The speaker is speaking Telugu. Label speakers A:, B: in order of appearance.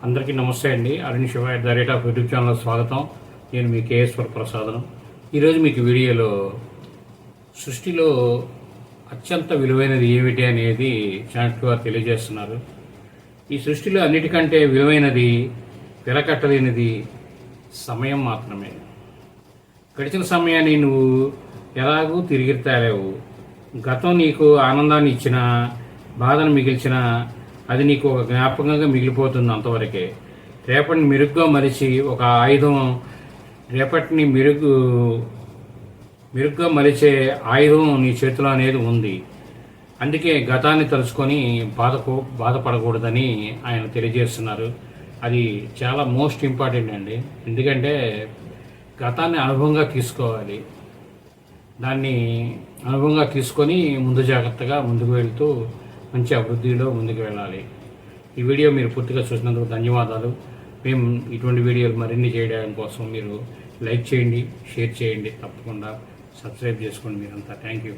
A: అందరికీ నమస్తే అండి. Arun Shiva @ the rate of YouTube channel స్వాగతం. నేను మీ కేఎస్వర్ ప్రసాదం. ఈరోజు మీకు వీడియోలో సృష్టిలో అత్యంత విలువైనది ఏమిటి అనేది చాణక్య గారు తెలియజేస్తున్నారు. ఈ సృష్టిలో అన్నిటికంటే విలువైనది, వెలకట్టలేనిది సమయం మాత్రమే. గడిచిన సమయాన్ని నువ్వు ఎలాగూ తిరిగి తేలేవు. గతం నీకు ఆనందాన్ని ఇచ్చినా, బాధను మిగిల్చినా అది నీకు ఒక జ్ఞాపకంగా మిగిలిపోతుంది అంతవరకే. రేపటిని మెరుగ్గా మలిచి ఒక ఆయుధం, రేపటిని మెరుగ్గా మలిచే ఆయుధం నీ చేతిలో అనేది ఉంది. అందుకే గతాన్ని తలుచుకొని బాధపడకూడదని ఆయన తెలియజేస్తున్నారు. అది చాలా మోస్ట్ ఇంపార్టెంట్ అండి. ఎందుకంటే గతాన్ని అనుభవంగా తీసుకోవాలి. దాన్ని అనుభవంగా తీసుకొని ముందు జాగ్రత్తగా ముందుకు వెళ్తూ మంచి అభివృద్ధిలో ముందుకు వెళ్ళాలి. ఈ వీడియో మీరు పూర్తిగా చూసినందుకు ధన్యవాదాలు. మేము ఇటువంటి వీడియోలు మరిన్ని చేయడం కోసం మీరు లైక్ చేయండి, షేర్ చేయండి, తప్పకుండా సబ్స్క్రైబ్ చేసుకోండి మీరంతా. Thank you.